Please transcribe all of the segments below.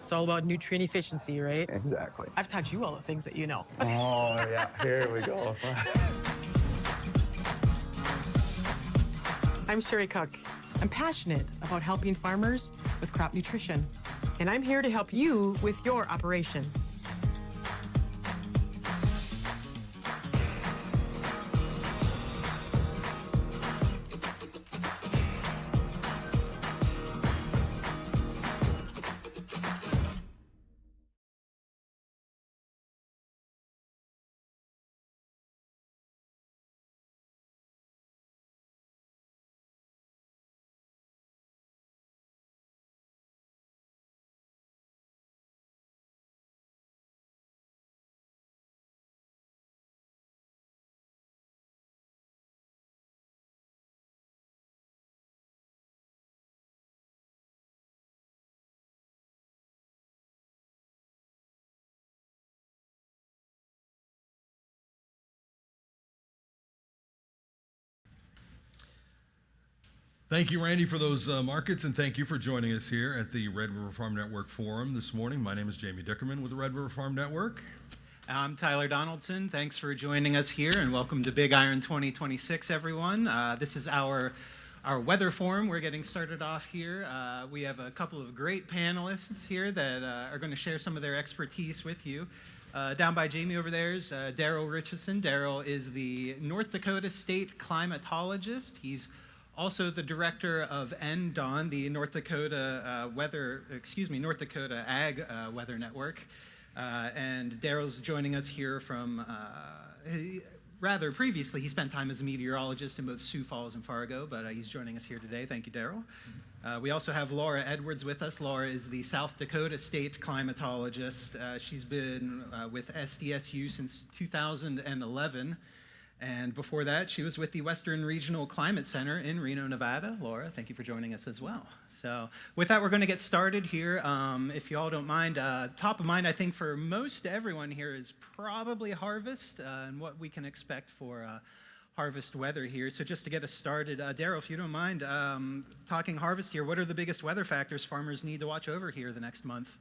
It's all about nutrient efficiency, right? Exactly. I've taught you all the things that you know. Oh, yeah, here we go. I'm Sherry Cook. I'm passionate about helping farmers with crop nutrition, and I'm here to help you with your operation. Thank you, Randy, for those markets, and thank you for joining us here at the Red River Farm Network Forum this morning. My name is Jamie Dickerman with the Red River Farm Network. I'm Tyler Donaldson. Thanks for joining us here, and welcome to Big Iron 2026, everyone. This is our weather forum. We're getting started off here. We have a couple of great panelists here that are going to share some of their expertise with you. Down by Jamie over there is Daryl Ritchison. Daryl is the North Dakota State Climatologist. He's also the director of NDON, the North Dakota North Dakota Ag Weather Network. And Daryl's joining us here from, rather previously, he spent time as a meteorologist in both Sioux Falls and Fargo, but he's joining us here today. Thank you, Daryl. We also have Laura Edwards with us. Laura is the South Dakota State Climatologist. She's been with SDSU since 2011. And before that, she was with the Western Regional Climate Center in Reno, Nevada. Laura, thank you for joining us as well. So with that, we're going to get started here. If you all don't mind, top of mind, I think, for most everyone here is probably harvest and what we can expect for harvest weather here. So just to get us started, Daryl, if you don't mind, talking harvest here, what are the biggest weather factors farmers need to watch over here the next month?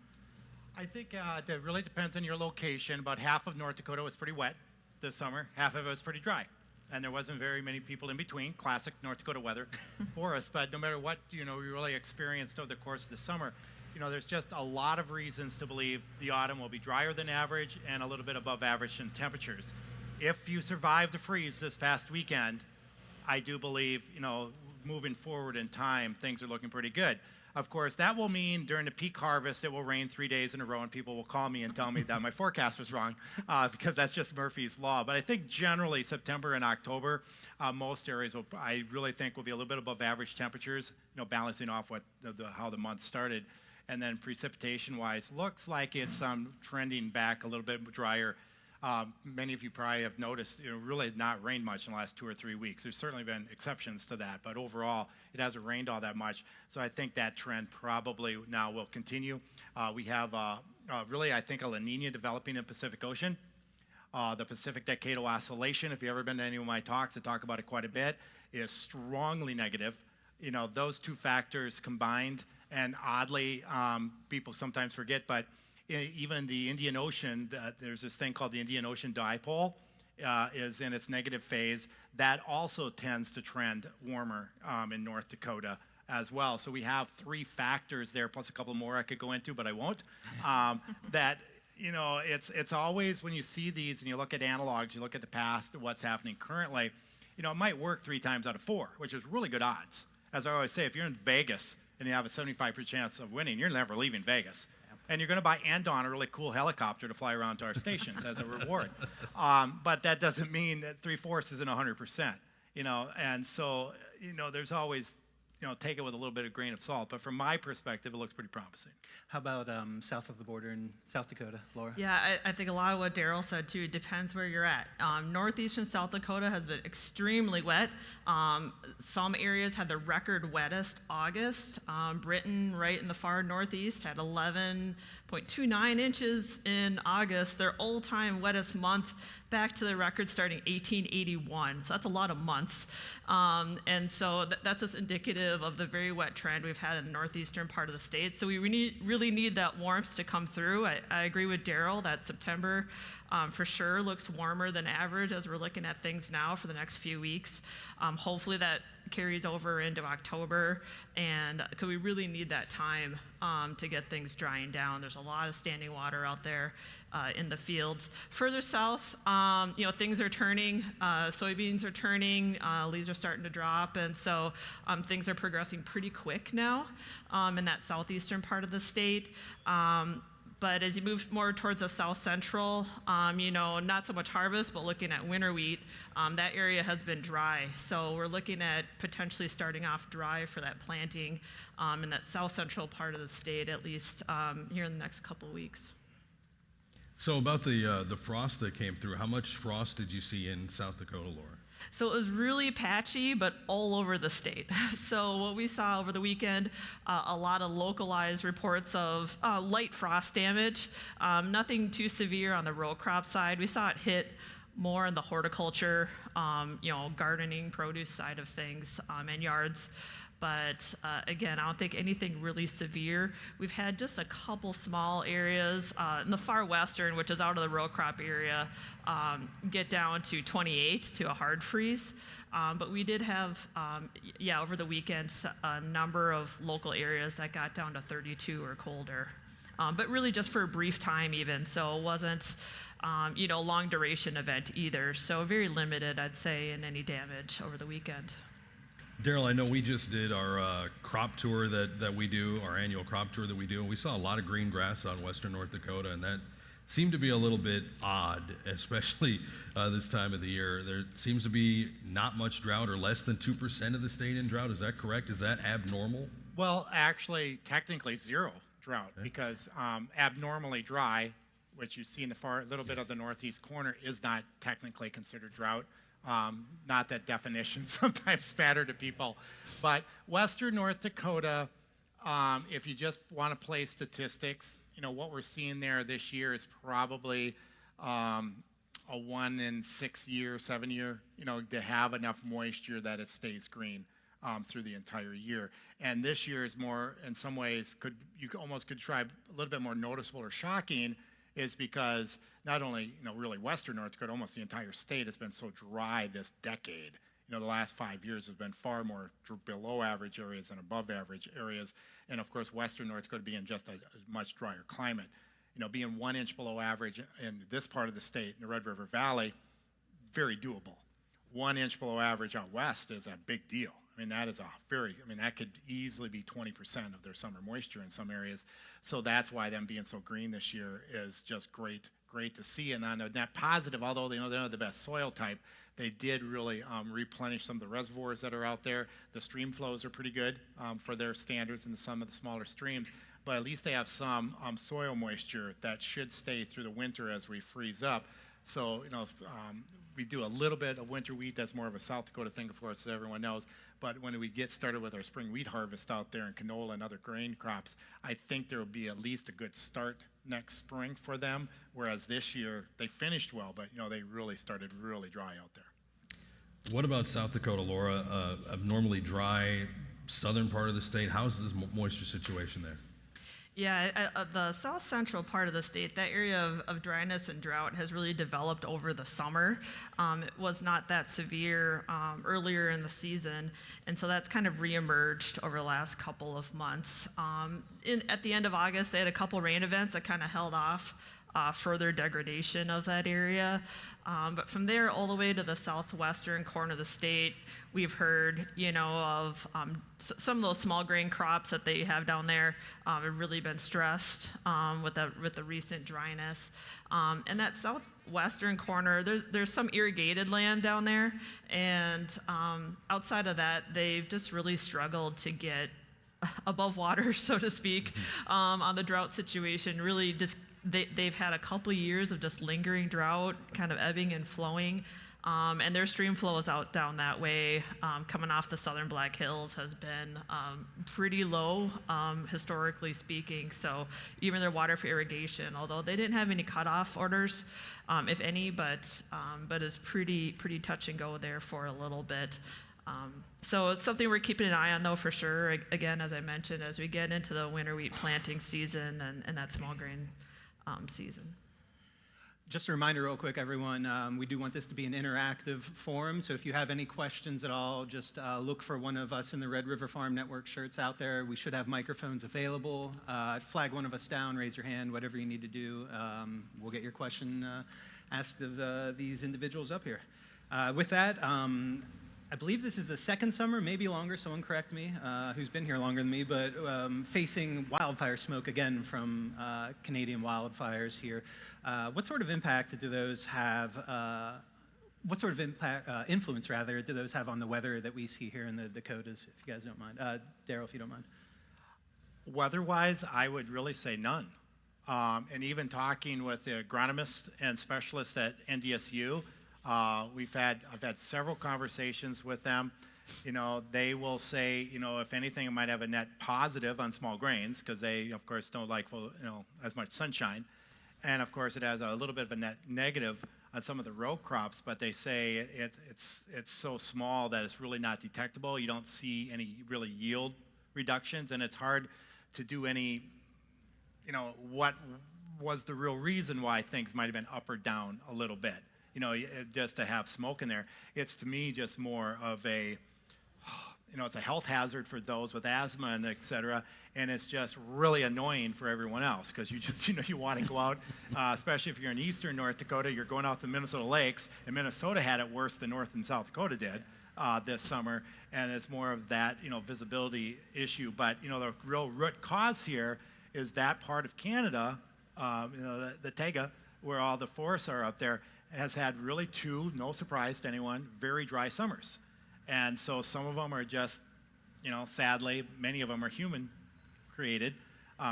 I think that really depends on your location. About half of North Dakota was pretty wet this summer, half of it was pretty dry, and there wasn't very many people in between. Classic North Dakota weather for us. But no matter what we really experienced over the course of the summer, there's just a lot of reasons to believe the autumn will be drier than average and a little bit above average in temperatures. If you survive the freeze this past weekend, I do believe moving forward in time, things are looking pretty good. Of course, that will mean during the peak harvest, it will rain 3 days in a row, and people will call me and tell me that my forecast was wrong, because that's just Murphy's Law. But I think generally September and October, most areas I really think will be a little bit above average temperatures, balancing off how the month started. And then precipitation-wise, looks like it's trending back a little bit drier. Many of you probably have noticed, really not rained much in the last 2 or 3 weeks. There's certainly been exceptions to that, but overall, it hasn't rained all that much. So I think that trend probably now will continue. We have really, I think, a La Nina developing in the Pacific Ocean. The Pacific Decadal Oscillation, if you've ever been to any of my talks, I talk about it quite a bit, is strongly negative. Those two factors combined, and oddly, people sometimes forget, but even the Indian Ocean, there's this thing called the Indian Ocean Dipole, is in its negative phase. That also tends to trend warmer in North Dakota as well. So we have 3 factors there, plus a couple more I could go into, but I won't. That it's always, when you see these and you look at analogs, you look at the past, what's happening currently, it might work 3 times out of 4, which is really good odds. As I always say, if you're in Vegas and you have a 75% chance of winning, you're never leaving Vegas. And you're going to buy NDON, a really cool helicopter, to fly around to our stations as a reward. But that doesn't mean that 3/4 isn't 100%. And so there's always take it with a little bit of grain of salt. But from my perspective, it looks pretty promising. How about south of the border in South Dakota, Laura? Yeah, I think a lot of what Daryl said too, it depends where you're at. Northeastern South Dakota has been extremely wet. Some areas had the record wettest August. Britain, right in the far northeast, had 11.29 inches in August. Their all-time wettest month back to the record starting 1881. So that's a lot of months. And so that's just indicative of the very wet trend we've had in the northeastern part of the state. So we really need that warmth to come through. I agree with Daryl that September for sure looks warmer than average as we're looking at things now for the next few weeks. Hopefully that carries over into October, and because we really need that time to get things drying down. There's a lot of standing water out there in the fields. Further south, things are turning. Soybeans are turning. Leaves are starting to drop, and so things are progressing pretty quick now in that southeastern part of the state. But as you move more towards the south central, not so much harvest, but looking at winter wheat, that area has been dry. So we're looking at potentially starting off dry for that planting in that south central part of the state, at least here in the next couple weeks. So about the frost that came through, how much frost did you see in South Dakota, Laura? So it was really patchy, but all over the state. So what we saw over the weekend, a lot of localized reports of light frost damage, nothing too severe on the row crop side. We saw it hit more in the horticulture, gardening, produce side of things, and yards. But again, I don't think anything really severe. We've had just a couple small areas in the far western, which is out of the row crop area, get down to 28 to a hard freeze. But we did have, over the weekend, a number of local areas that got down to 32 or colder. But really just for a brief time even, so it wasn't, a long duration event either. So very limited, I'd say, in any damage over the weekend. Daryl, I know we just did our crop tour that we do, our annual crop tour that we do, and we saw a lot of green grass on western North Dakota, and that seemed to be a little bit odd, especially this time of the year. There seems to be not much drought, or less than 2% of the state in drought. Is that correct? Is that abnormal? Well, actually, technically zero drought, because abnormally dry, which you see in the little bit of the northeast corner, is not technically considered drought. Not that definition sometimes matter to people, but western North Dakota, if you just want to play statistics, what we're seeing there this year is probably a 1 in 6 year, 7 year, to have enough moisture that it stays green through the entire year. And this year is more, in some ways, you almost could try a little bit more noticeable or shocking, is because not only, really western North Dakota, almost the entire state has been so dry this decade. The last 5 years have been far more below average areas than above average areas. And of course, western North Dakota being just a much drier climate. Being 1 inch below average in this part of the state, in the Red River Valley, very doable. 1 inch below average out west is a big deal. That could easily be 20% of their summer moisture in some areas. So that's why them being so green this year is just great to see. And on a net positive, although they're not the best soil type, they did really replenish some of the reservoirs that are out there. The stream flows are pretty good for their standards in some of the smaller streams, but at least they have some soil moisture that should stay through the winter as we freeze up. So, we do a little bit of winter wheat. That's more of a South Dakota thing, of course, as everyone knows. But when we get started with our spring wheat harvest out there in canola and other grain crops, I think there will be at least a good start next spring for them. Whereas this year, they finished well, but, they really started really dry out there. What about South Dakota, Laura? Abnormally dry southern part of the state. How's this moisture situation there? Yeah, the south central part of the state, that area of dryness and drought has really developed over the summer. It was not that severe earlier in the season, and so that's kind of reemerged over the last couple of months. At the end of August, they had a couple rain events that kind of held off further degradation of that area. But from there all the way to the southwestern corner of the state, we've heard, of some of those small grain crops that they have down there have really been stressed with the recent dryness. And that southwestern corner, there's some irrigated land down there, and outside of that, they've just really struggled to get above water, so to speak, on the drought situation. Really just they've had a couple years of just lingering drought, kind of ebbing and flowing. And their stream flows out down that way, coming off the southern Black Hills, has been pretty low, historically speaking. So even their water for irrigation, although they didn't have any cutoff orders, if any, but is pretty touch and go there for a little bit. So it's something we're keeping an eye on, though, for sure. Again, as I mentioned, as we get into the winter wheat planting season and that small grain season. Just a reminder real quick, everyone, we do want this to be an interactive forum, so if you have any questions at all, just look for one of us in the Red River Farm Network shirts out there. We should have microphones available. Flag one of us down, raise your hand, whatever you need to do. We'll get your question asked of these individuals up here. With that, I believe this is the second summer, maybe longer, someone correct me, who's been here longer than me, but facing wildfire smoke again from Canadian wildfires here. What sort of impact do those have, what sort of influence, rather, do those have on the weather that we see here in the Dakotas, if you guys don't mind? Daryl, if you don't mind. Weather-wise, I would really say none. And even talking with the agronomists and specialists at NDSU, I've had several conversations with them. You know, they will say, you know, if anything, it might have a net positive on small grains because they, of course, don't like, you know, as much sunshine. And of course, it has a little bit of a net negative on some of the row crops, but they say it's so small that it's really not detectable. You don't see any really yield reductions, and it's hard to do any, you know, what was the real reason why things might have been up or down a little bit. You know, just to have smoke in there. It's, to me, just more of a, you know, it's a health hazard for those with asthma and et cetera, and it's just really annoying for everyone else because you just, you know, you want to go out, especially if you're in eastern North Dakota, you're going out to the Minnesota lakes, and Minnesota had it worse than North and South Dakota did this summer, and it's more of that, you know, visibility issue. But, you know, the real root cause here is that part of Canada, you know, the taiga, where all the forests are up there, has had really two, no surprise to anyone, very dry summers. And so some of them are just, you know, sadly, many of them are human created,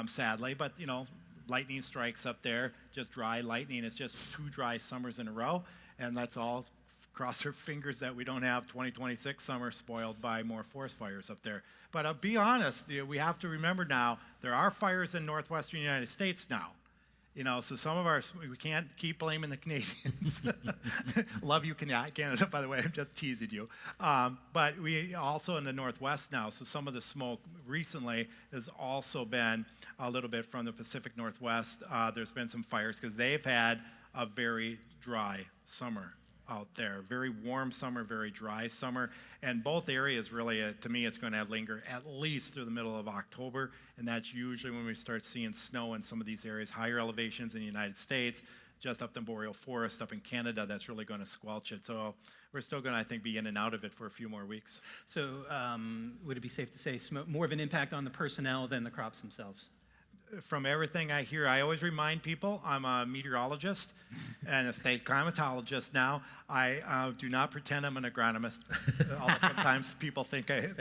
sadly, but, you know, lightning strikes up there, just dry lightning. It's just 2 dry summers in a row, and let's all cross our fingers that we don't have 2026 summer spoiled by more forest fires up there. But I'll be honest, we have to remember now, there are fires in northwestern United States now. You know, so some of we can't keep blaming the Canadians. Love you, Canada, by the way, I'm just teasing you. But we also in the Northwest now, so some of the smoke recently has also been a little bit from the Pacific Northwest. There's been some fires because they've had a very dry summer out there. Very warm summer, very dry summer. And both areas really, to me, it's going to linger at least through the middle of October. And that's usually when we start seeing snow in some of these areas, higher elevations in the United States, just up the boreal forest up in Canada, that's really going to squelch it. So we're still going to, I think, be in and out of it for a few more weeks. So would it be safe to say more of an impact on the personnel than the crops themselves? From everything I hear, I always remind people I'm a meteorologist and a state climatologist now. I do not pretend I'm an agronomist, although sometimes people think I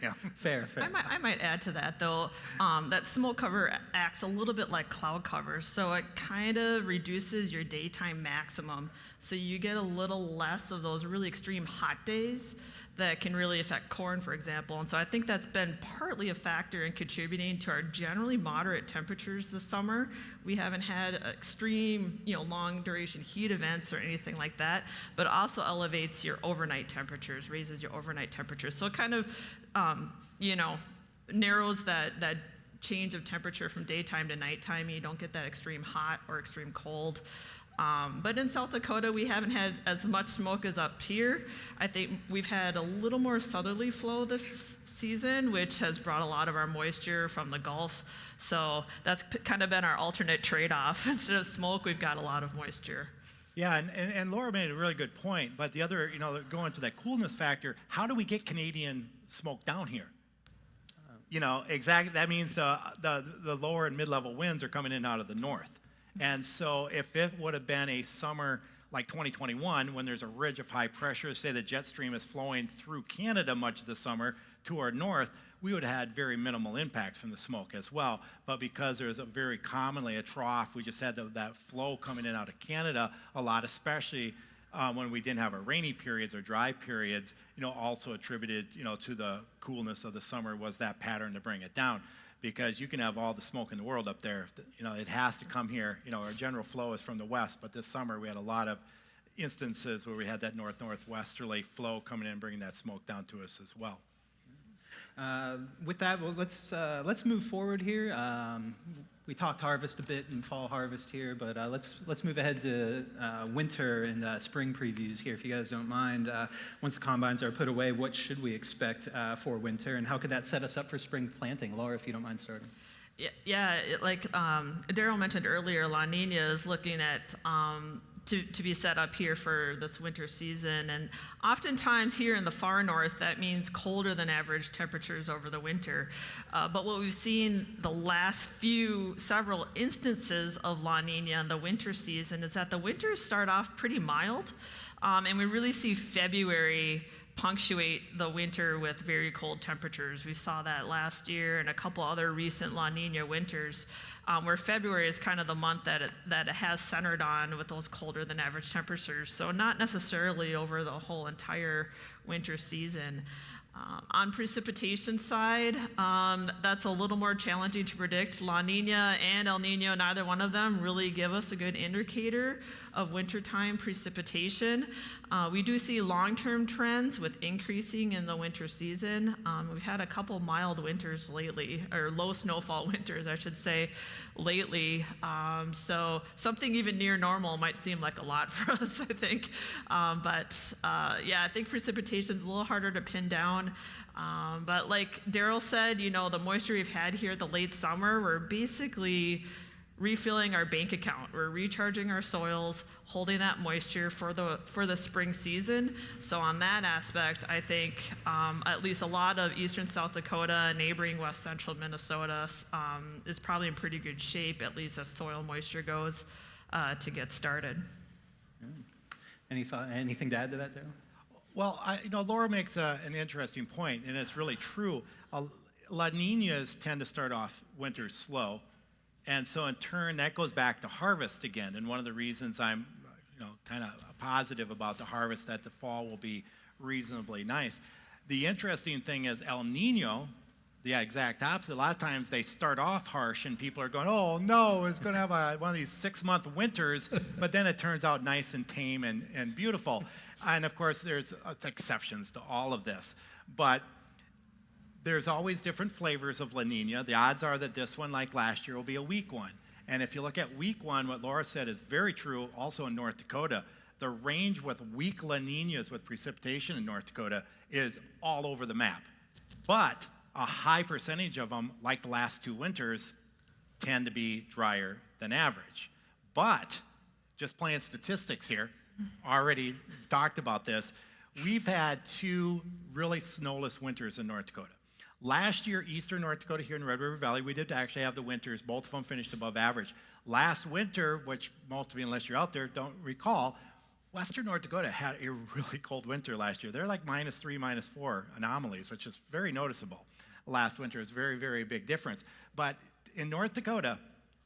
am. Fair. I might add to that, though, that smoke cover acts a little bit like cloud cover, so it kind of reduces your daytime maximum, so you get a little less of those really extreme hot days that can really affect corn, for example. And so I think that's been partly a factor in contributing to our generally moderate temperatures this summer. We haven't had extreme, you know, long duration heat events or anything like that, but also elevates your overnight temperatures, raises your overnight temperatures. So it kind of, you know, narrows that change of temperature from daytime to nighttime. You don't get that extreme hot or extreme cold. But in South Dakota, we haven't had as much smoke as up here. I think we've had a little more southerly flow this season, which has brought a lot of our moisture from the Gulf. So that's kind of been our alternate trade-off. Instead of smoke, we've got a lot of moisture. Yeah, and Laura made a really good point. But the other, you know, going to that coolness factor, how do we get Canadian smoke down here? You know, exactly. That means the lower and mid-level winds are coming in out of the north. And so if it would have been a summer like 2021, when there's a ridge of high pressure, say the jet stream is flowing through Canada much of the summer to our north, we would have had very minimal impacts from the smoke as well. But because there's a very commonly a trough, we just had that flow coming in out of Canada a lot, especially when we didn't have our rainy periods or dry periods, also attributed, to the coolness of the summer was that pattern to bring it down. Because you can have all the smoke in the world up there. It has to come here. Our general flow is from the west, but this summer we had a lot of instances where we had that northwesterly flow coming in and bringing that smoke down to us as well. With that, well, let's move forward here. We talked harvest a bit and fall harvest here, but let's move ahead to winter and spring previews here, if you guys don't mind. Once the combines are put away, what should we expect for winter, and how could that set us up for spring planting? Laura, if you don't mind starting. Yeah, like Daryl mentioned earlier, La Nina is looking at to be set up here for this winter season. And oftentimes here in the far north, that means colder than average temperatures over the winter. But what we've seen the last several instances of La Nina in the winter season is that the winters start off pretty mild. And we really see February punctuate the winter with very cold temperatures. We saw that last year and a couple other recent La Nina winters, where February is kind of the month that it has centered on with those colder than average temperatures. So not necessarily over the whole entire winter season. On precipitation side, that's a little more challenging to predict. La Nina and El Nino, neither one of them really give us a good indicator of wintertime precipitation. We do see long-term trends with increasing in the winter season. We've had a couple mild winters lately, or low snowfall winters, I should say, lately. So something even near normal might seem like a lot for us, I think. Yeah, I think precipitation's a little harder to pin down. But like Daryl said, the moisture we've had here at the late summer, we're basically refilling our bank account. We're recharging our soils, holding that moisture for the spring season. So on that aspect, I think at least a lot of eastern South Dakota, neighboring west central Minnesota is probably in pretty good shape, at least as soil moisture goes, to get started. Anything to add to that, Daryl? Well, Laura makes an interesting point, and it's really true. La Ninas tend to start off winter slow, and so in turn that goes back to harvest again. And one of the reasons I'm, kind of positive about the harvest, that the fall will be reasonably nice. The interesting thing is El Nino, the exact opposite. A lot of times they start off harsh, and people are going, "Oh no, it's going to have one of these 6-month winters," but then it turns out nice and tame and beautiful. And of course, there's exceptions to all of this, but there's always different flavors of La Nina. The odds are that this one, like last year, will be a weak one. And if you look at week one, what Laura said is very true also in North Dakota. The range with weak La Ninas with precipitation in North Dakota is all over the map. But a high percentage of them, like the last 2 winters, tend to be drier than average. But, just playing statistics here, already talked about this, we've had 2 really snowless winters in North Dakota. Last year, eastern North Dakota here in Red River Valley, we did actually have the winters. Both of them finished above average. Last winter, which most of you, unless you're out there, don't recall, western North Dakota had a really cold winter last year. They're like -3, -4 anomalies, which is very noticeable. Last winter is very, very big difference. But in North Dakota,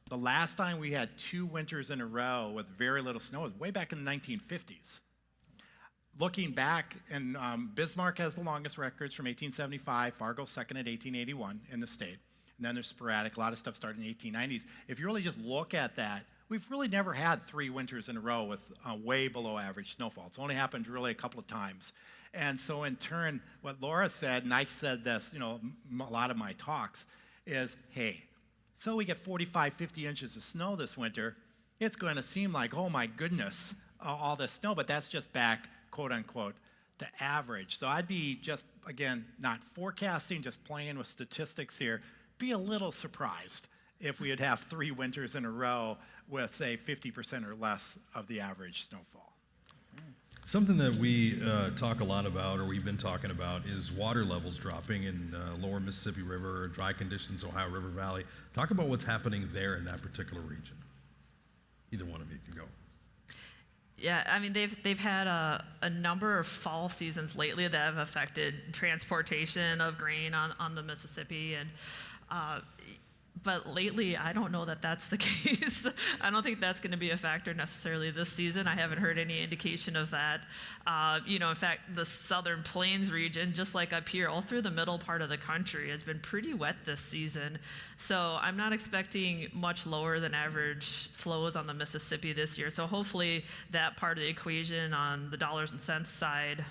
the last time we had 2 winters in a row with very little snow was way back in the 1950s. Looking back, and Bismarck has the longest records from 1875, Fargo second at 1881 in the state. And then there's sporadic, a lot of stuff started in the 1890s. If you really just look at that, we've really never had 3 winters in a row with way below average snowfall. It's only happened really a couple of times. And so in turn, what Laura said, and I said this, a lot of my talks, is, hey, so we get 45, 50 inches of snow this winter, it's going to seem like, oh my goodness, all this snow, but that's just back, quote unquote, to average. So I'd be just, again, not forecasting, just playing with statistics here, be a little surprised if we would have 3 winters in a row with, say, 50% or less of the average snowfall. Something that we talk a lot about, or we've been talking about, is water levels dropping in lower Mississippi River, dry conditions, Ohio River Valley. Talk about what's happening there in that particular region. Either one of you can go. Yeah, I mean, they've had a number of fall seasons lately that have affected transportation of grain on the Mississippi, and But lately, I don't know that that's the case. I don't think that's going to be a factor necessarily this season. I haven't heard any indication of that. In fact, the Southern Plains region, just like up here, all through the middle part of the country, has been pretty wet this season. So I'm not expecting much lower than average flows on the Mississippi this year. So hopefully that part of the equation on the dollars and cents side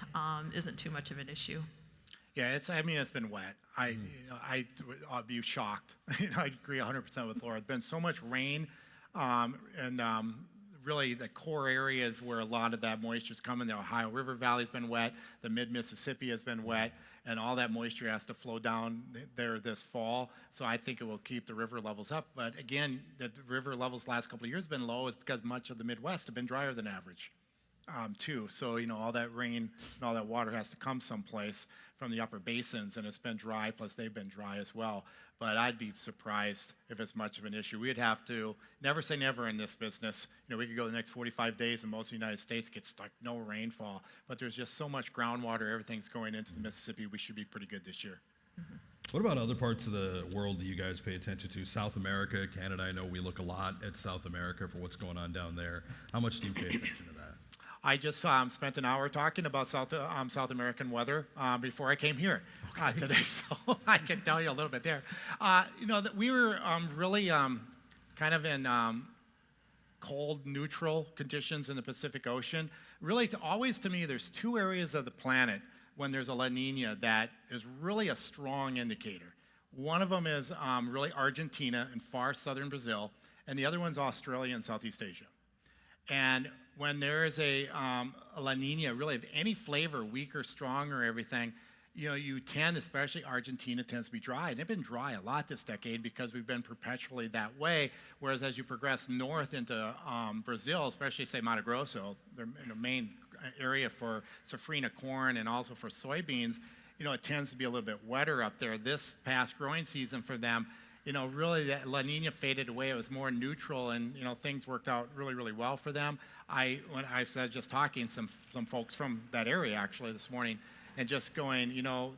isn't too much of an issue. Yeah, it's been wet. I'll be shocked. I agree 100% with Laura. There's been so much rain, and really the core areas where a lot of that moisture's coming. The Ohio River Valley's been wet. The mid-Mississippi has been wet, and all that moisture has to flow down there this fall. So I think it will keep the river levels up. But again, the river levels the last couple of years have been low is because much of the Midwest have been drier than average. Too. So, all that rain and all that water has to come someplace from the upper basins, and it's been dry, plus they've been dry as well. But I'd be surprised if it's much of an issue. We'd have to never say never in this business. We could go the next 45 days and most of the United States gets stuck, no rainfall. But there's just so much groundwater, everything's going into the Mississippi, we should be pretty good this year. Mm-hmm. What about other parts of the world that you guys pay attention to? South America, Canada, I know we look a lot at South America for what's going on down there. How much do you pay attention to that? I just spent an hour talking about South American weather before I came here today, so I can tell you a little bit there. That we were really kind of in cold, neutral conditions in the Pacific Ocean. Really, to me, there's two areas of the planet when there's a La Nina that is really a strong indicator. One of them is really Argentina and far southern Brazil, and the other one's Australia and Southeast Asia. And when there is a La Nina, really of any flavor, weak or strong or everything, you tend, especially Argentina tends to be dry. And they've been dry a lot this decade because we've been perpetually that way. Whereas as you progress north into Brazil, especially say Mato Grosso, the main area for safrinha corn and also for soybeans, it tends to be a little bit wetter up there. This past growing season for them, really that La Nina faded away. It was more neutral, and things worked out really, really well for them. When I said just talking some folks from that area actually this morning, and just going,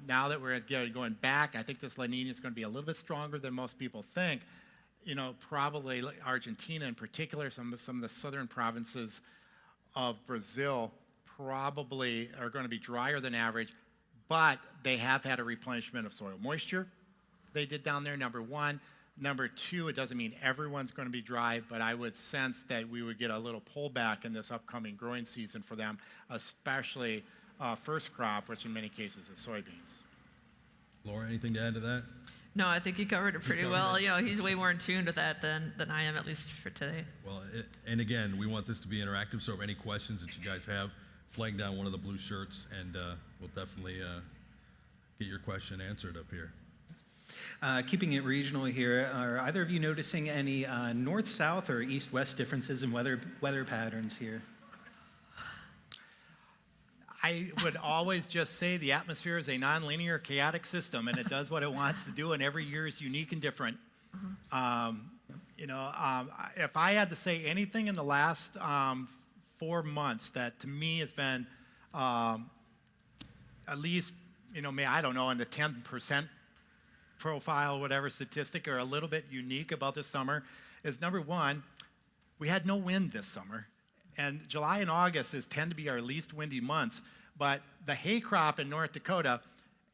now that we're going back, I think this La Nina is going to be a little bit stronger than most people think. Probably Argentina in particular, some of the southern provinces of Brazil probably are going to be drier than average, but they have had a replenishment of soil moisture. They did down there, number one. Number two, it doesn't mean everyone's going to be dry, but I would sense that we would get a little pullback in this upcoming growing season for them, especially first crop, which in many cases is soybeans. Laura, anything to add to that? No, I think you covered it pretty well. He's way more in tune with that than I am, at least for today. Well, and again, we want this to be interactive, so if any questions that you guys have, flag down one of the blue shirts, and we'll definitely get your question answered up here. Keeping it regional here, are either of you noticing any north-south or east-west differences in weather patterns here? I would always just say the atmosphere is a nonlinear, chaotic system, and it does what it wants to do, and every year is unique and different. If I had to say anything in the last 4 months that to me has been at least, I don't know, in the 10% profile, whatever statistic, or a little bit unique about this summer, is number one, we had no wind this summer. And July and August tend to be our least windy months. But the hay crop in North Dakota,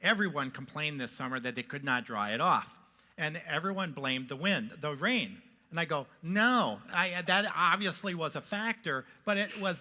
everyone complained this summer that they could not dry it off. And everyone blamed the rain. And I go, no, that obviously was a factor, but it was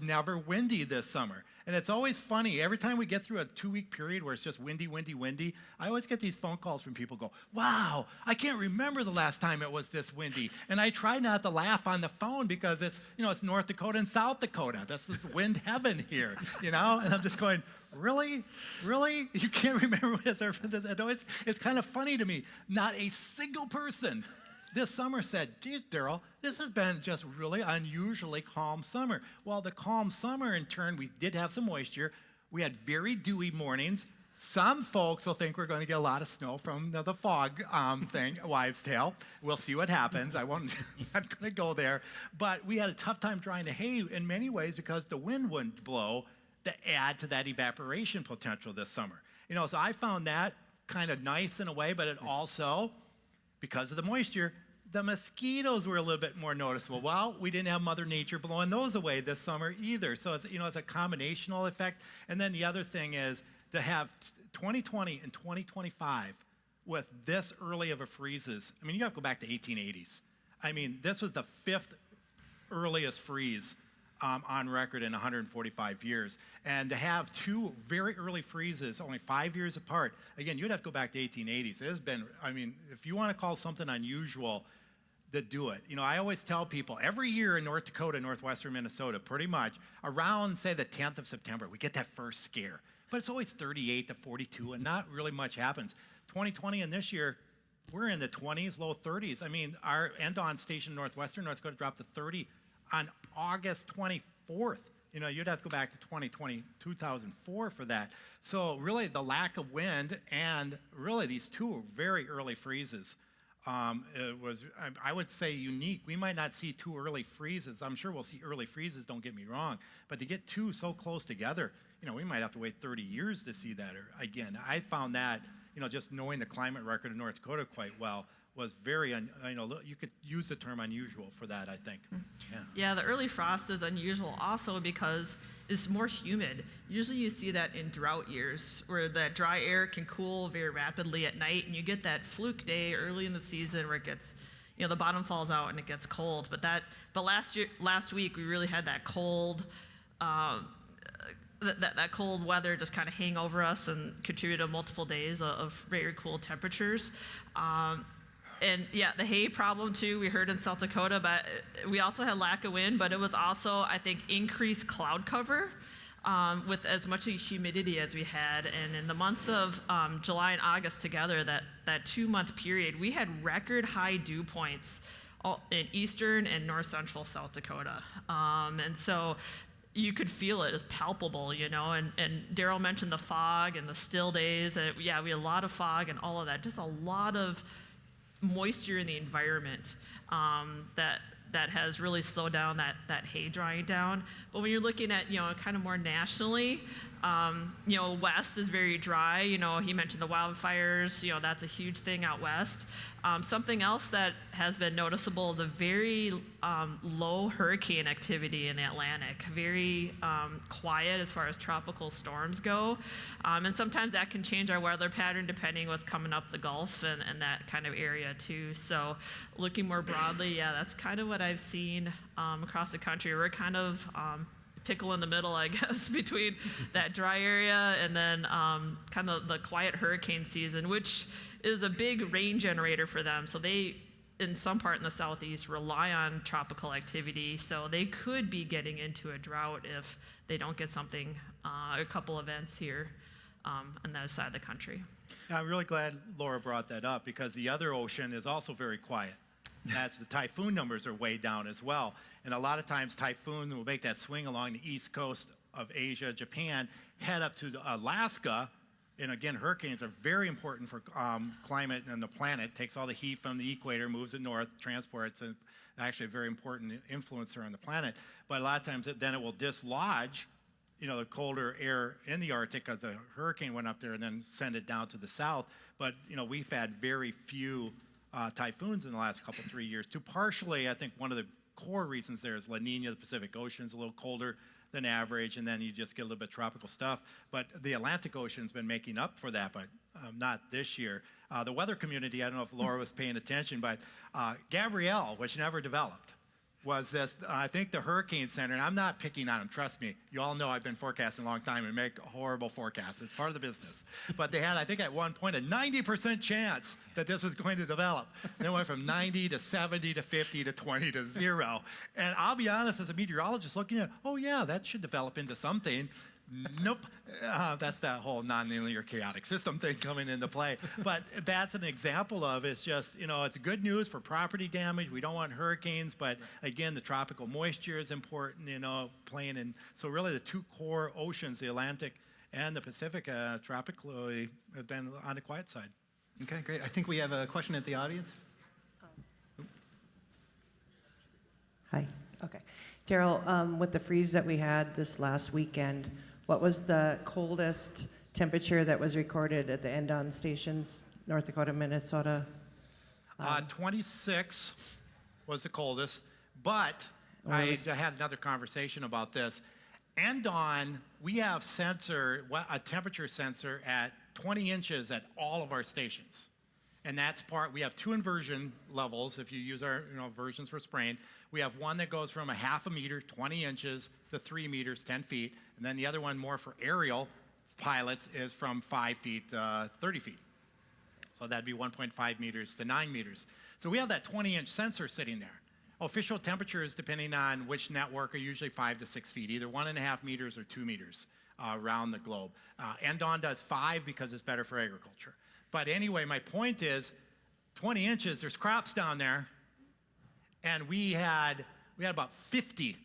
never windy this summer. And it's always funny, every time we get through a 2-week period where it's just windy, windy, windy, I always get these phone calls from people go, wow, I can't remember the last time it was this windy. And I try not to laugh on the phone because it's North Dakota and South Dakota. That's this wind heaven here, And I'm just going, really? Really? You can't remember what it's kind of funny to me. Not a single person this summer said, geez, Daryl, this has been just really unusually calm summer. Well, the calm summer, in turn, we did have some moisture. We had very dewy mornings. Some folks will think we're going to get a lot of snow from the fog thing, wives' tale. We'll see what happens. I'm not going to go there. But we had a tough time drying the hay in many ways because the wind wouldn't blow to add to that evaporation potential this summer. So I found that kind of nice in a way, but it also because of the moisture, the mosquitoes were a little bit more noticeable. Well, we didn't have Mother Nature blowing those away this summer either. So it's, it's a combinational effect. And then the other thing is to have 2020 and 2025 with this early of a freezes. I mean, you have to go back to 1880s. I mean, this was the 5th earliest freeze on record in 145 years. And to have 2 very early freezes, only 5 years apart, again, you'd have to go back to 1880s. It has been, I mean, if you want to call something unusual, to do it. I always tell people, every year in North Dakota, northwestern Minnesota, pretty much, around, say, the 10th of September, we get that first scare. But it's always 38 to 42, and not really much happens. 2020 and this year, we're in the 20s, low 30s. I mean, our end-on station northwestern North Dakota dropped to 30 on August 24th. You'd have to go back to 2004 for that. So really the lack of wind and really these 2 very early freezes it was, I would say, unique. We might not see 2 early freezes. I'm sure we'll see early freezes, don't get me wrong. But to get 2 so close together, we might have to wait 30 years to see that. Or again, I found that, just knowing the climate record of North Dakota quite well, was very, you could use the term unusual for that, I think. Yeah, the early frost is unusual also because it's more humid. Usually you see that in drought years where that dry air can cool very rapidly at night, and you get that fluke day early in the season where it gets, the bottom falls out and it gets cold. But last week we really had that cold, that cold weather just kind of hang over us and contribute to multiple days of very cool temperatures. And yeah, the hay problem too, we heard in South Dakota, but we also had lack of wind, but it was also, I think, increased cloud cover with as much humidity as we had. And in the months of July and August together, that 2-month period, we had record high dew points in eastern and north central South Dakota. And so you could feel it as palpable, and Daryl mentioned the fog and the still days. Yeah, we had a lot of fog and all of that, just a lot of moisture in the environment that has really slowed down that hay drying down. But when you're looking at, kind of more nationally, west is very dry. He mentioned the wildfires, that's a huge thing out west. Something else that has been noticeable is a very low hurricane activity in the Atlantic, very quiet as far as tropical storms go. And sometimes that can change our weather pattern depending what's coming up the Gulf and that kind of area too. So looking more broadly, yeah, that's kind of what I've seen across the country. We're kind of pickle in the middle, I guess, between that dry area and then kind of the quiet hurricane season, which is a big rain generator for them. So they, in some part in the southeast, rely on tropical activity. So they could be getting into a drought if they don't get something, a couple events here on that side of the country. I'm really glad Laura brought that up because the other ocean is also very quiet. That's the typhoon numbers are way down as well. And a lot of times typhoon will make that swing along the east coast of Asia, Japan, head up to Alaska. And again, hurricanes are very important for climate and the planet. Takes all the heat from the equator, moves it north, transports, and actually a very important influencer on the planet. But a lot of times then it will dislodge, the colder air in the Arctic because the hurricane went up there and then send it down to the south. But, we've had very few typhoons in the last 3 years. To partially, I think one of the core reasons there is La Nina, the Pacific Ocean is a little colder than average, and then you just get a little bit tropical stuff. But the Atlantic Ocean's been making up for that, but not this year. The weather community, I don't know if Laura was paying attention, but Gabrielle, which never developed, was this, I think the Hurricane Center, and I'm not picking on them, trust me. You all know I've been forecasting a long time and make horrible forecasts. It's part of the business. But they had, I think at one point, a 90% chance that this was going to develop. And it went from 90 to 70 to 50 to 20 to 0. And I'll be honest, as a meteorologist looking at, oh yeah, that should develop into something. Nope, that's that whole nonlinear chaotic system thing coming into play. But that's an example of it's just, it's good news for property damage. We don't want hurricanes, but again, the tropical moisture is important, playing in. So really the 2 core oceans, the Atlantic and the Pacific, tropically have been on the quiet side. Okay, great. I think we have a question at the audience. Hi, okay. Daryl, with the freeze that we had this last weekend, what was the coldest temperature that was recorded at the end-on stations, North Dakota, Minnesota? 26 was the coldest, but I had another conversation about this. And we have a temperature sensor at 20 inches at all of our stations. And that's we have 2 inversion levels if you use our versions for spraying. We have one that goes from a half a meter, 20 inches, to 3 meters, 10 feet. And then the other one more for aerial pilots is from 5 feet, 30 feet. So that'd be 1.5 meters to 9 meters. So we have that 20-inch sensor sitting there. Official temperatures, depending on which network, are usually 5 to 6 feet, either 1.5 meters or 2 meters around the globe. NDAWN does 5 because it's better for agriculture. But anyway, my point is 20 inches, there's crops down there, and we had about 50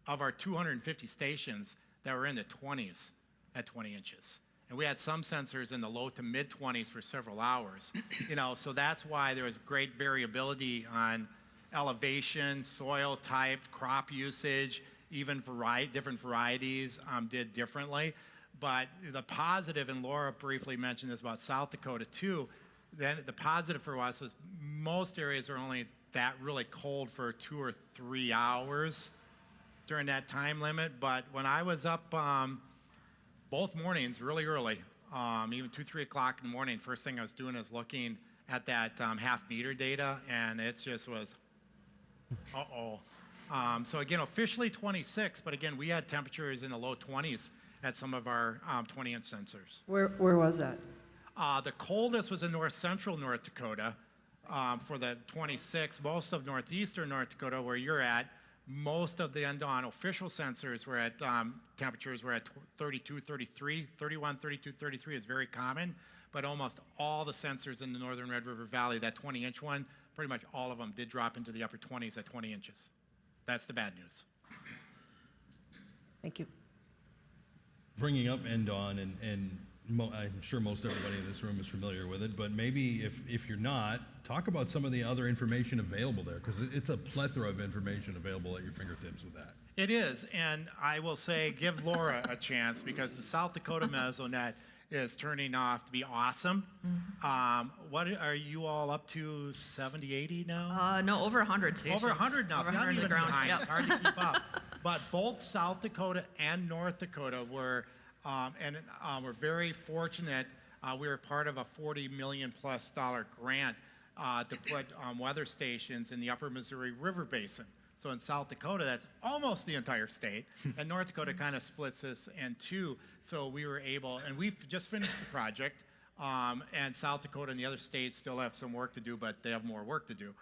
of our 250 stations that were in the 20s at 20 inches. And we had some sensors in the low to mid 20s for several hours. So that's why there was great variability on elevation, soil type, crop usage, even different varieties did differently. But the positive, and Laura briefly mentioned this about South Dakota too, then the positive for us was most areas are only that really cold for 2 or 3 hours during that time limit. But when I was up both mornings really early, even 2, 3 o'clock in the morning, first thing I was doing is looking at that half meter data, and it just was, so again, officially 26, but again, we had temperatures in the low 20s at some of our 20-inch sensors. Where was that? The coldest was in north central North Dakota for the 26. Most of northeastern North Dakota, where you're at, most of the NDAWN official sensors were at temperatures were at 32, 33, 31, 32, 33 is very common, but almost all the sensors in the northern Red River Valley, that 20-inch one, pretty much all of them did drop into the upper 20s at 20 inches. That's the bad news. Thank you. Bringing up NDAWN, and I'm sure most everybody in this room is familiar with it, but maybe if you're not, talk about some of the other information available there, because it's a plethora of information available at your fingertips with that. It is, and I will say give Laura a chance, because the South Dakota Mesonet is turning off to be awesome. What are you all up to, 70, 80 now? No, over 100 stations. Over 100 now, Over so not 100 even ground. behind. Yep. It's hard to keep up. But both South Dakota and North Dakota were, we're very fortunate. We were part of a $40 million+ grant to put weather stations in the upper Missouri River Basin. So in South Dakota, that's almost the entire state, and North Dakota kind of splits this in two. So we were able, and we've just finished the project, and South Dakota and the other states still have some work to do, but they have more work to do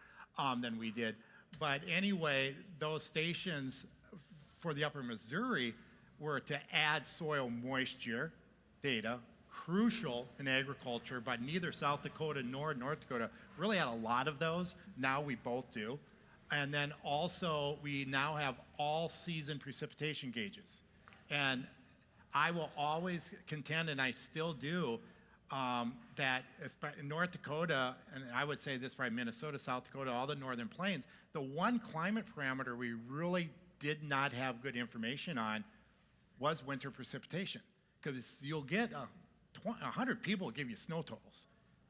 than we did. But anyway, those stations for the upper Missouri were to add soil moisture data, crucial in agriculture, but neither South Dakota nor North Dakota really had a lot of those. Now we both do. And then also, we now have all-season precipitation gauges. And I will always contend, and I still do, that in North Dakota, and I would say this probably Minnesota, South Dakota, all the northern plains, the one climate parameter we really did not have good information on was winter precipitation. Because you'll get 100 people will give you snow totals.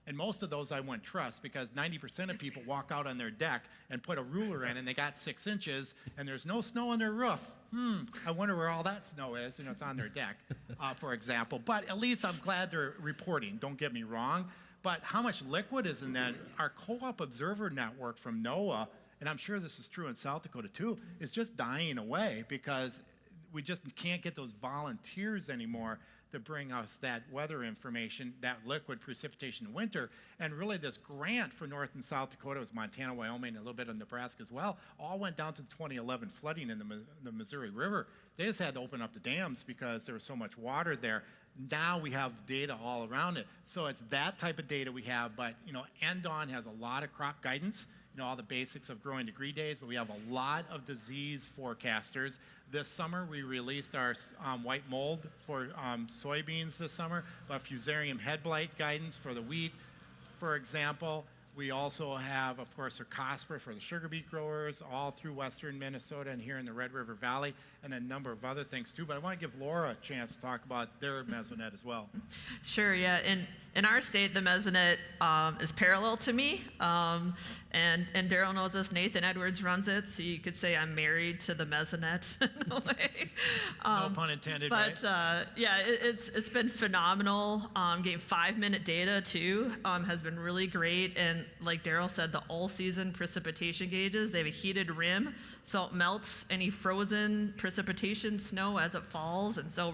And most of those I wouldn't trust, because 90% of people walk out on their deck and put a ruler in and they got 6 inches and there's no snow on their roof. I wonder where all that snow is, it's on their deck, for example. But at least I'm glad they're reporting, don't get me wrong. But how much liquid is in that? Our co-op observer network from NOAA, and I'm sure this is true in South Dakota too, is just dying away because we just can't get those volunteers anymore to bring us that weather information, that liquid precipitation in winter. And really this grant for North and South Dakota, was Montana, Wyoming, and a little bit of Nebraska as well, all went down to the 2011 flooding in the Missouri River. They just had to open up the dams because there was so much water there. Now we have data all around it. So it's that type of data we have, but NDAWN has a lot of crop guidance, all the basics of growing degree days, but we have a lot of disease forecasters. This summer, we released our white mold for soybeans this summer, but fusarium head blight guidance for the wheat, for example. We also have, of course, our Cosper for the sugar beet growers all through western Minnesota and here in the Red River Valley, and a number of other things too. But I want to give Laura a chance to talk about their mesonet as well. Sure, yeah. In our state, the mesonet is parallel to me, and Daryl knows this. Nathan Edwards runs it, so you could say I'm married to the mesonet in a way. No pun intended, But right? yeah, it's been phenomenal. Getting 5-minute data too has been really great. And like Daryl said, the all-season precipitation gauges, they have a heated rim, so it melts any frozen precipitation snow as it falls. And so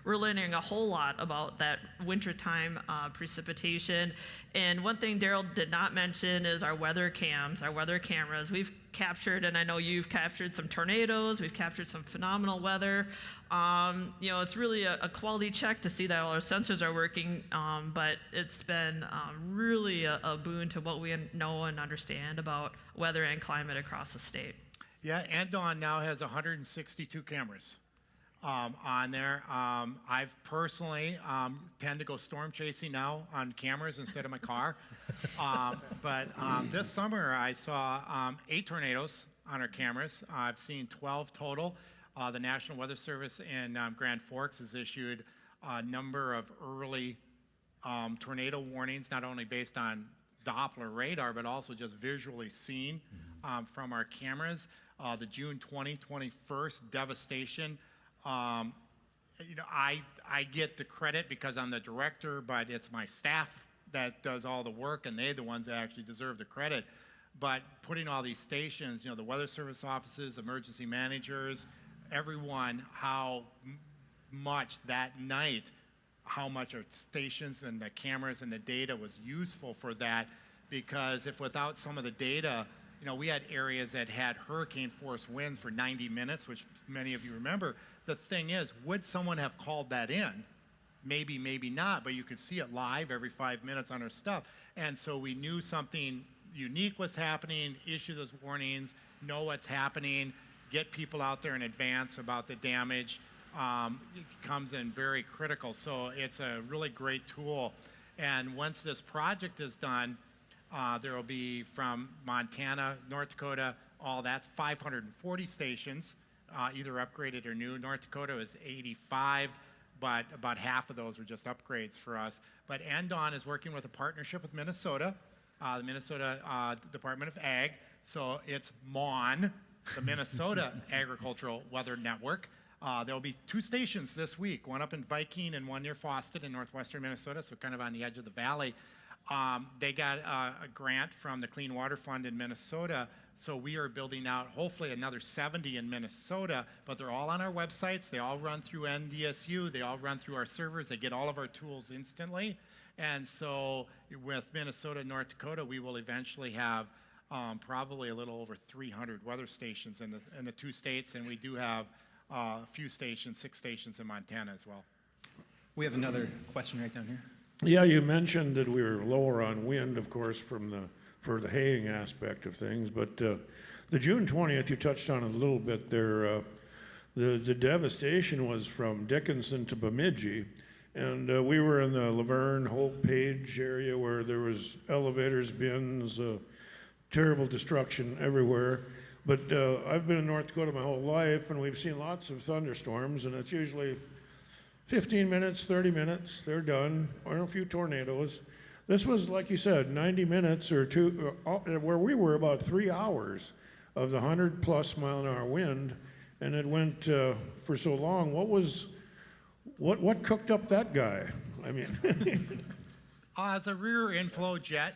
we're learning a whole lot about that wintertime precipitation. And one thing Daryl did not mention is our weather cams, our weather cameras. We've captured, and I know you've captured some tornadoes, we've captured some phenomenal weather. It's really a quality check to see that all our sensors are working, but it's been really a boon to what we know and understand about weather and climate across the state. Yeah, Andon now has 162 cameras on there. I've personally tend to go storm chasing now on cameras instead of my car. But this summer I saw 8 tornadoes on our cameras. I've seen 12 total. The National Weather Service in Grand Forks has issued a number of early tornado warnings, not only based on Doppler radar, but also just visually seen from our cameras. The June 21st devastation. I get the credit because I'm the director, but it's my staff that does all the work, and they're the ones that actually deserve the credit. But putting all these stations, the Weather Service offices, emergency managers, everyone, how much that night, how much our stations and the cameras and the data was useful for that, because if without some of the data, we had areas that had hurricane force winds for 90 minutes, which many of you remember. The thing is, would someone have called that in? Maybe, maybe not, but you could see it live every 5 minutes on our stuff. And so we knew something unique was happening, issue those warnings, know what's happening, get people out there in advance about the damage. It comes in very critical. So it's a really great tool. And once this project is done, there will be from Montana, North Dakota, all that's 540 stations, either upgraded or new. North Dakota is 85, but about half of those were just upgrades for us. But Andon is working with a partnership with Minnesota, the Minnesota Department of Ag. So it's MON, the Minnesota Agricultural Weather Network. There will be 2 stations this week, one up in Viking and one near Fawcett in northwestern Minnesota, so kind of on the edge of the valley. They got a grant from the Clean Water Fund in Minnesota, so we are building out hopefully another 70 in Minnesota, but they're all on our websites. They all run through NDSU. They all run through our servers. They get all of our tools instantly. And so with Minnesota and North Dakota, we will eventually have probably a little over 300 weather stations in the 2 states, and we do have a few stations, 6 stations in Montana as well. We have another question right down here. Yeah, you mentioned that we were lower on wind, of course, for the haying aspect of things, but the June 20th, you touched on it a little bit there. The devastation was from Dickinson to Bemidji, and we were in the Laverne, Hope, Page area where there was elevators, bins, terrible destruction everywhere. But I've been in North Dakota my whole life, and we've seen lots of thunderstorms, and it's usually 15 minutes, 30 minutes, they're done, or a few tornadoes. This was, like you said, 90 minutes or 2, where we were about 3 hours of the 100+ mile an hour wind, and it went for so long. What cooked up that guy? I mean, As a rear inflow jet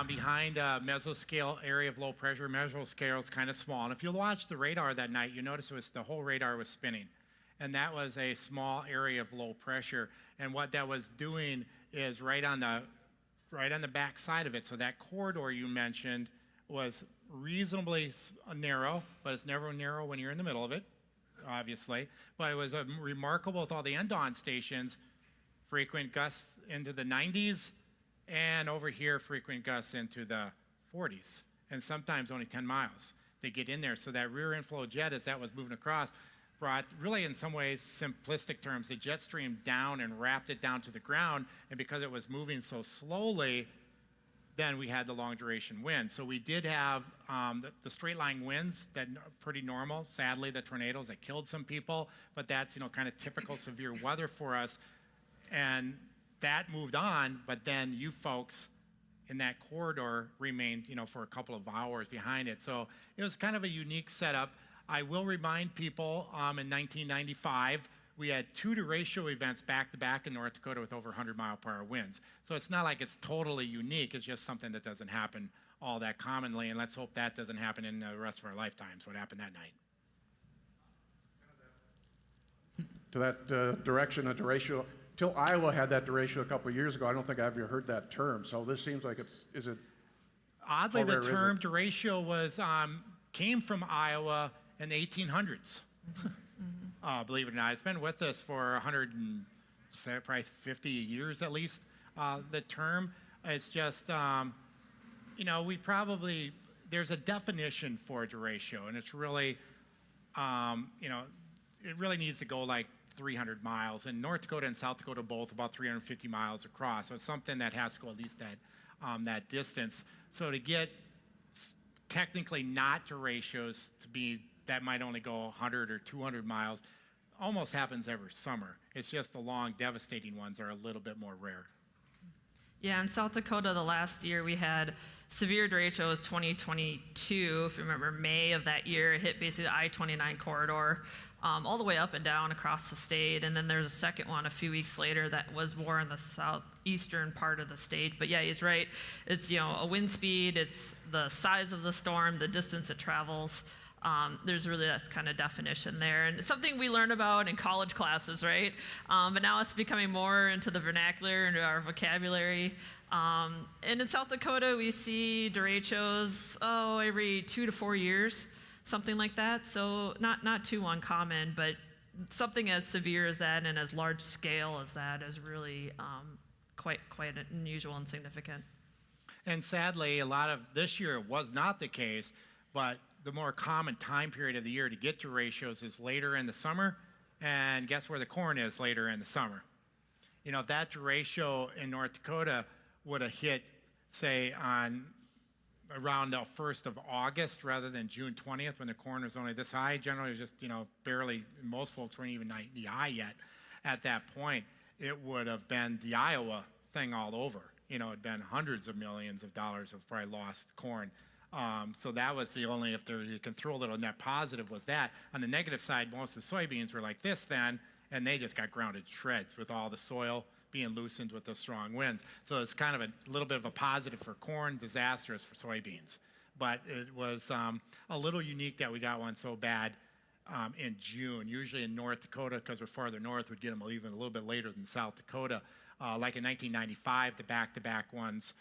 behind a mesoscale area of low pressure, mesoscale is kind of small. And if you watch the radar that night, you notice the whole radar was spinning. And that was a small area of low pressure. And what that was doing is right on the back side of it. So that corridor you mentioned was reasonably narrow, but it's never narrow when you're in the middle of it, obviously. But it was remarkable with all the Andon stations, frequent gusts into the 90s, and over here, frequent gusts into the 40s, and sometimes only 10 miles. They get in there. So that rear inflow jet, as that was moving across, brought, really in some ways, simplistic terms, the jet stream down and wrapped it down to the ground. And because it was moving so slowly, then we had the long duration winds. So we did have the straight line winds that are pretty normal. Sadly, the tornadoes that killed some people, but that's, kind of typical severe weather for us. And that moved on, but then you folks in that corridor remained, for a couple of hours behind it. So it was kind of a unique setup. I will remind people, in 1995, we had 2 derecho events back-to-back in North Dakota with over 100-mile-per-hour winds. So it's not like it's totally unique. It's just something that doesn't happen all that commonly, and let's hope that doesn't happen in the rest of our lifetimes, what happened that night. To that direction of derecho, till Iowa had that derecho a couple of years ago, I don't think I've ever heard that term. So this seems like is it? Oddly, the term derecho was, came from Iowa in the 1800s. Believe it or not, it's been with us for 150 years at least. The term, it's just, there's a definition for a derecho, and it's really, it really needs to go like 300 miles. And North Dakota and South Dakota both about 350 miles across. So it's something that has to go at least that distance. So to get technically not derechos to be that might only go 100 or 200 miles, almost happens every summer. It's just the long, devastating ones are a little bit more rare. Yeah, in South Dakota, the last year we had severe derechos 2022. If you remember, May of that year, it hit basically the I-29 corridor, all the way up and down across the state. And then there's a second one a few weeks later that was more in the southeastern part of the state. But yeah, he's right. It's, a wind speed, it's the size of the storm, the distance it travels. There's really that kind of definition there. And it's something we learn about in college classes, right? But now it's becoming more into the vernacular, into our vocabulary. And in South Dakota, we see derechos, every 2 to 4 years, something like that. So not too uncommon, but something as severe as that and as large scale as that is really quite unusual and significant. And sadly, a lot of this year was not the case, but the more common time period of the year to get derechos is later in the summer, and guess where the corn is later in the summer? If that derecho in North Dakota would have hit, say, on around the 1st of August rather than June 20th when the corn was only this high, generally it was just, barely, most folks weren't even the eye yet at that point, it would have been the Iowa thing all over. It'd been hundreds of millions of dollars of probably lost corn. So that was the only, if there, you can throw a little net positive, was that. On the negative side, most of the soybeans were like this then, and they just got grounded to shreds with all the soil being loosened with the strong winds. So it's kind of a little bit of a positive for corn, disastrous for soybeans. But it was a little unique that we got one so bad in June. Usually in North Dakota, because we're farther north, we'd get them even a little bit later than South Dakota. Like in 1995, the back-to-back ones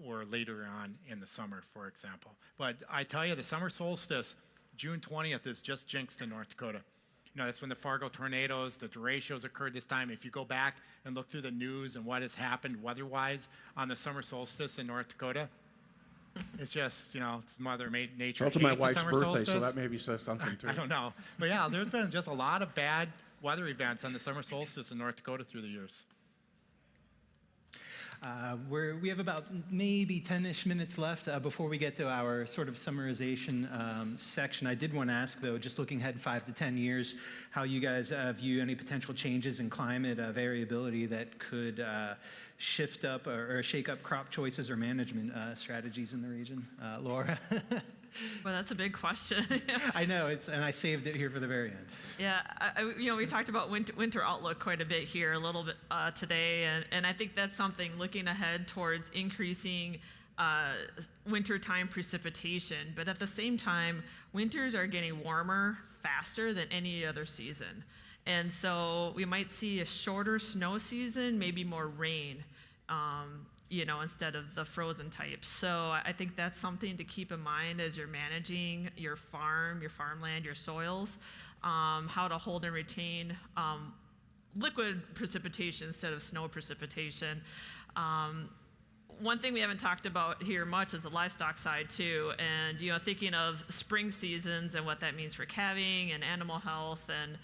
were later on in the summer, for example. But I tell you, the summer solstice, June 20th, is just jinxed in North Dakota. That's when the Fargo tornadoes, the derechos occurred this time. If you go back and look through the news and what has happened weather-wise on the summer solstice in North Dakota, it's just, it's Mother Nature. It's my wife's birthday, so that maybe says something too. I don't know. But yeah, there's been just a lot of bad weather events on the summer solstice in North Dakota through the years. We have about maybe 10-ish minutes left before we get to our sort of summarization section. I did want to ask, though, just looking ahead 5 to 10 years, how you guys view any potential changes in climate variability that could shift up or shake up crop choices or management strategies in the region. Laura? Well, that's a big question. I know, and I saved it here for the very end. Yeah, we talked about winter outlook quite a bit here a little bit today, and I think that's something looking ahead towards increasing wintertime precipitation. But at the same time, winters are getting warmer faster than any other season. And so we might see a shorter snow season, maybe more rain. Instead of the frozen type. So I think that's something to keep in mind as you're managing your farm, your farmland, your soils, how to hold and retain liquid precipitation instead of snow precipitation. One thing we haven't talked about here much is the livestock side too, and thinking of spring seasons and what that means for calving and animal health and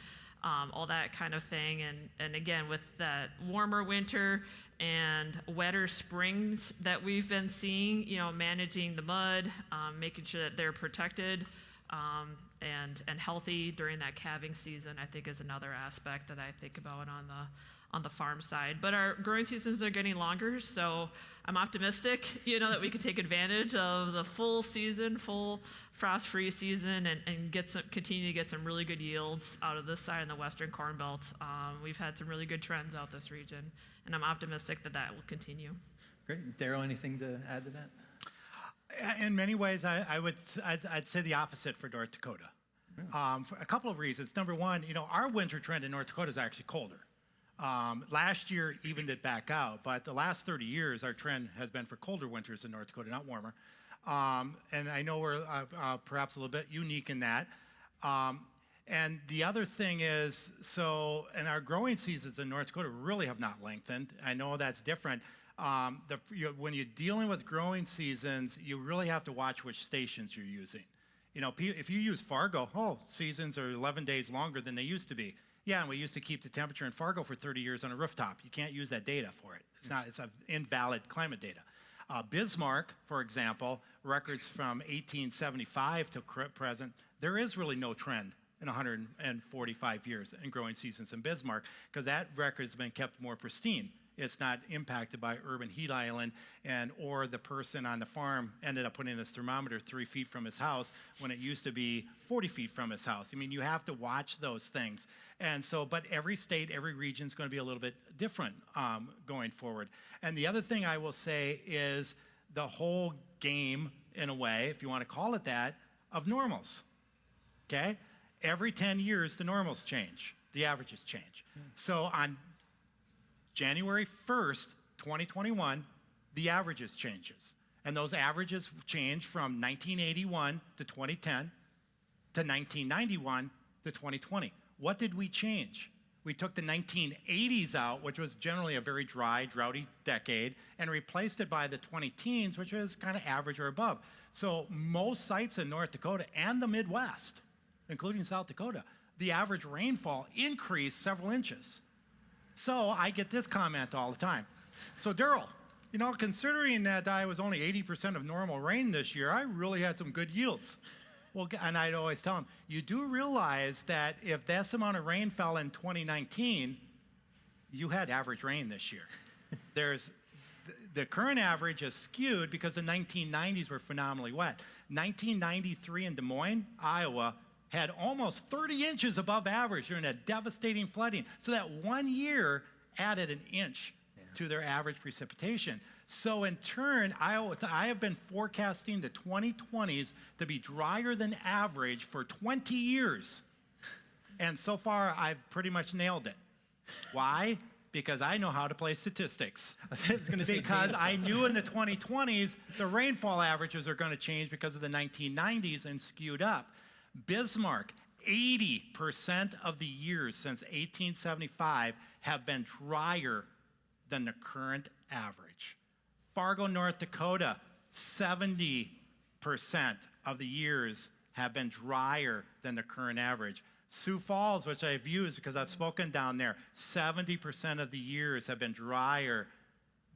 all that kind of thing. And again, with that warmer winter, and wetter springs that we've been seeing, managing the mud, making sure that they're protected and healthy during that calving season, I think is another aspect that I think about on the farm side. But our growing seasons are getting longer, so I'm optimistic, that we could take advantage of the full season, full frost-free season, and continue to get some really good yields out of this side in the Western Corn Belt. We've had some really good trends out this region, and I'm optimistic that will continue. Great. Daryl, anything to add to that? In many ways, I'd say the opposite for North Dakota. For a couple of reasons. Number one, our winter trend in North Dakota is actually colder. Last year evened it back out, but the last 30 years, our trend has been for colder winters in North Dakota, not warmer. And I know we're perhaps a little bit unique in that. And the other thing is, and our growing seasons in North Dakota really have not lengthened. I know that's different. When you're dealing with growing seasons, you really have to watch which stations you're using. If you use Fargo, seasons are 11 days longer than they used to be. Yeah, and we used to keep the temperature in Fargo for 30 years on a rooftop. You can't use that data for it. It's an invalid climate data. Bismarck, for example, records from 1875 to present, there is really no trend in 145 years in growing seasons in Bismarck because that record's been kept more pristine. It's not impacted by urban heat island or the person on the farm ended up putting his thermometer 3 feet from his house when it used to be 40 feet from his house. I mean, you have to watch those things. And so, but every state, every region is going to be a little bit different going forward. And the other thing I will say is the whole game, in a way, if you want to call it that, of normals, okay? Every 10 years, the normals change. The averages change. So on January 1st, 2021, the averages changes. And those averages change from 1981 to 2010 to 1991 to 2020. What did we change? We took the 1980s out, which was generally a very dry, droughty decade, and replaced it by the 2010s, which was kind of average or above. So most sites in North Dakota and the Midwest, including South Dakota, the average rainfall increased several inches. So I get this comment all the time. So Daryl, considering that I was only 80% of normal rain this year, I really had some good yields. Well, and I'd always tell them, you do realize that if this amount of rain fell in 2019, you had average rain this year. The current average is skewed because the 1990s were phenomenally wet. 1993 in Des Moines, Iowa, had almost 30 inches above average during a devastating flooding. So that 1 year added an inch to their average precipitation. So in turn, I have been forecasting the 2020s to be drier than average for 20 years. And so far, I've pretty much nailed it. Why? Because I know how to play statistics. Because I knew in the 2020s, the rainfall averages are going to change because of the 1990s and skewed up. Bismarck, 80% of the years since 1875 have been drier than the current average. Fargo, North Dakota, 70% of the years have been drier than the current average. Sioux Falls, which I've used because I've spoken down there, 70% of the years have been drier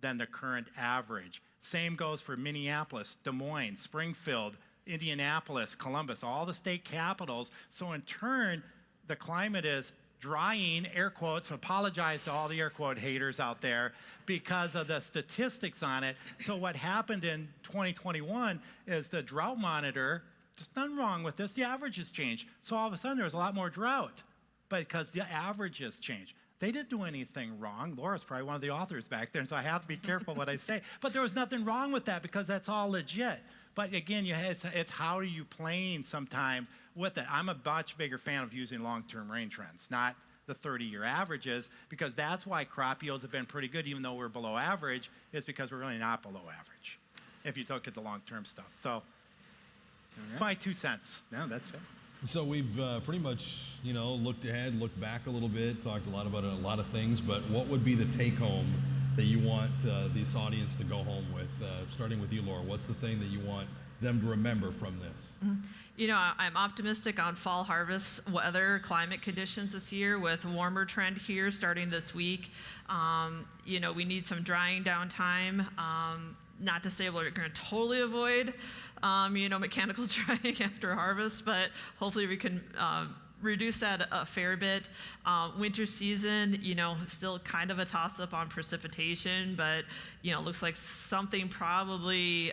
than the current average. Same goes for Minneapolis, Des Moines, Springfield, Indianapolis, Columbus, all the state capitals. So in turn, the climate is drying, air quotes, apologize to all the air quote haters out there because of the statistics on it. So what happened in 2021 is the drought monitor, there's nothing wrong with this, the averages changed. So all of a sudden there was a lot more drought, but because the averages changed. They didn't do anything wrong. Laura's probably one of the authors back there, and so I have to be careful what I say. But there was nothing wrong with that because that's all legit. But again, it's how are you playing sometimes with it. I'm a much bigger fan of using long-term rain trends, not the 30-year averages, because that's why crop yields have been pretty good, even though we're below average, is because we're really not below average, if you look at the long-term stuff. So, my 2 cents. No, that's fair. So we've pretty much, looked ahead, looked back a little bit, talked a lot about a lot of things, but what would be the take-home that you want this audience to go home with? Starting with you, Laura, what's the thing that you want them to remember from this? You know, I'm optimistic on fall harvest weather, climate conditions this year with warmer trend here starting this week. You know, we need some drying down time. Not to say we're going to totally avoid, you know, mechanical drying after harvest, but hopefully we can reduce that a fair bit. Winter season, you know, still kind of a toss-up on precipitation, but, you know, looks like something probably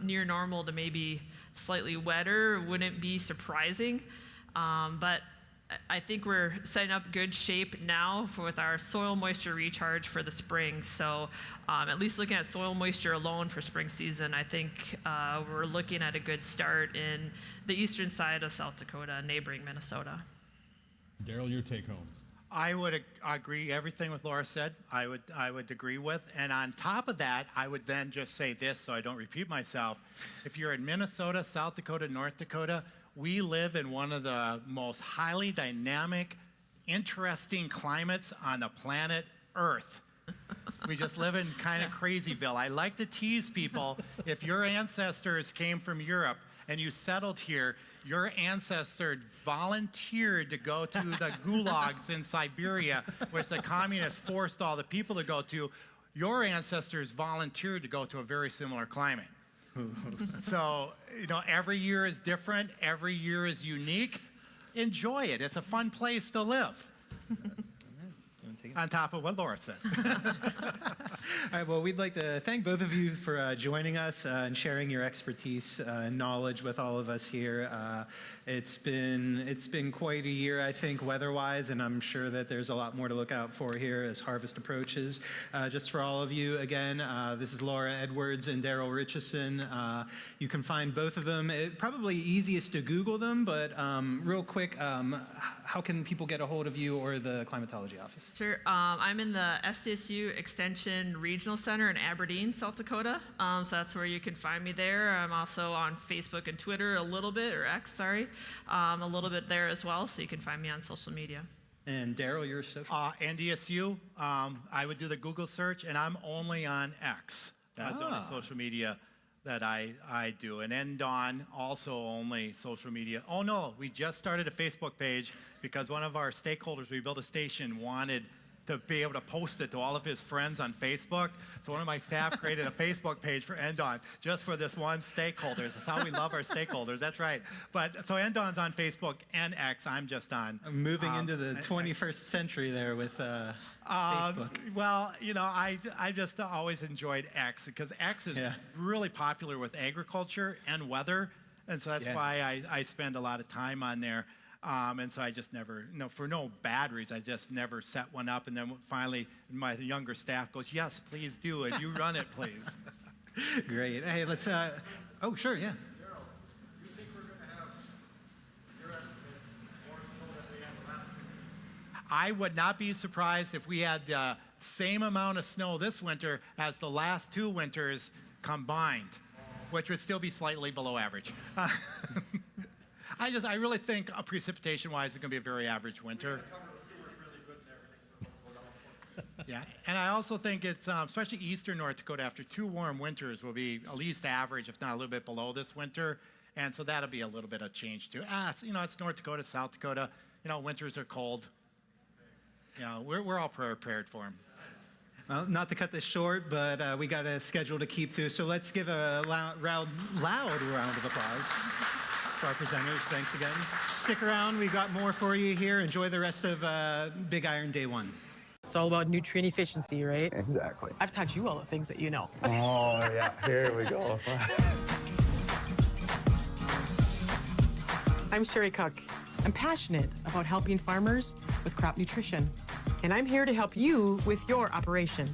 near normal to maybe slightly wetter wouldn't be surprising. But I think we're setting up good shape now with our soil moisture recharge for the spring. So at least looking at soil moisture alone for spring season, I think we're looking at a good start in the eastern side of South Dakota, neighboring Minnesota. Daryl, your take home. I would agree everything with Laura said. I would agree with, and on top of that, I would then just say this so I don't repeat myself. If you're in Minnesota, South Dakota, North Dakota, we live in one of the most highly dynamic, interesting climates on the planet Earth. We just live in kind of crazyville. I like to tease people. If your ancestors came from Europe and you settled here, your ancestor volunteered to go to the gulags in Siberia, which the communists forced all the people to go to. Your ancestors volunteered to go to a very similar climate. So, you know, every year is different. Every year is unique. Enjoy it. It's a fun place to live. On top of what Laura said. All right, well, we'd like to thank both of you for joining us and sharing your expertise and knowledge with all of us here. It's been quite a year, I think, weather-wise, and I'm sure that there's a lot more to look out for here as harvest approaches. Just for all of you, again, this is Laura Edwards and Daryl Ritchison. You can find both of them. Probably easiest to Google them, but real quick, how can people get a hold of you or the climatology office? Sure. I'm in the SDSU Extension Regional Center in Aberdeen, South Dakota. So that's where you can find me there. I'm also on Facebook and Twitter a little bit, or X, sorry, a little bit there as well. So you can find me on social media. And Daryl, your social? NDSU, I would do the Google search, and I'm only on X. That's the only social media that I do. And NDON, also only social media. Oh no, we just started a Facebook page because one of our stakeholders, we built a station, wanted to be able to post it to all of his friends on Facebook. So one of my staff created a Facebook page for NDON just for this one stakeholder. That's how we love our stakeholders. That's right. But so NDON's on Facebook and X. I'm just on. Moving into the 21st century there with Facebook. Well, you know, I just always enjoyed X because X is really popular with agriculture and weather. And so that's why I spend a lot of time on there. And so I just never, for no bad reason, I just never set one up. And then finally, my younger staff goes, yes, please do it. You run it, please. Great. Hey, let's, oh, sure, yeah. Daryl, you think we're going to have your estimate more snow than we had last winter? I would not be surprised if we had the same amount of snow this winter as the last 2 winters combined, which would still be slightly below average. I really think precipitation-wise, it's going to be a very average winter. Yeah, and I also think it's, especially eastern North Dakota, after 2 warm winters will be at least average, if not a little bit below this winter. And so that'll be a little bit of change too. You know, it's North Dakota, South Dakota. You know, winters are cold. You know, we're all prepared for them. Well, not to cut this short, but we got a schedule to keep to. So let's give a loud round of applause for our presenters. Thanks again. Stick around. We've got more for you here. Enjoy the rest of Big Iron Day 1. It's all about nutrient efficiency, right? Exactly. I've taught you all the things that you know. Oh, yeah. Here we go. I'm Sherry Cook. I'm passionate about helping farmers with crop nutrition. And I'm here to help you with your operation.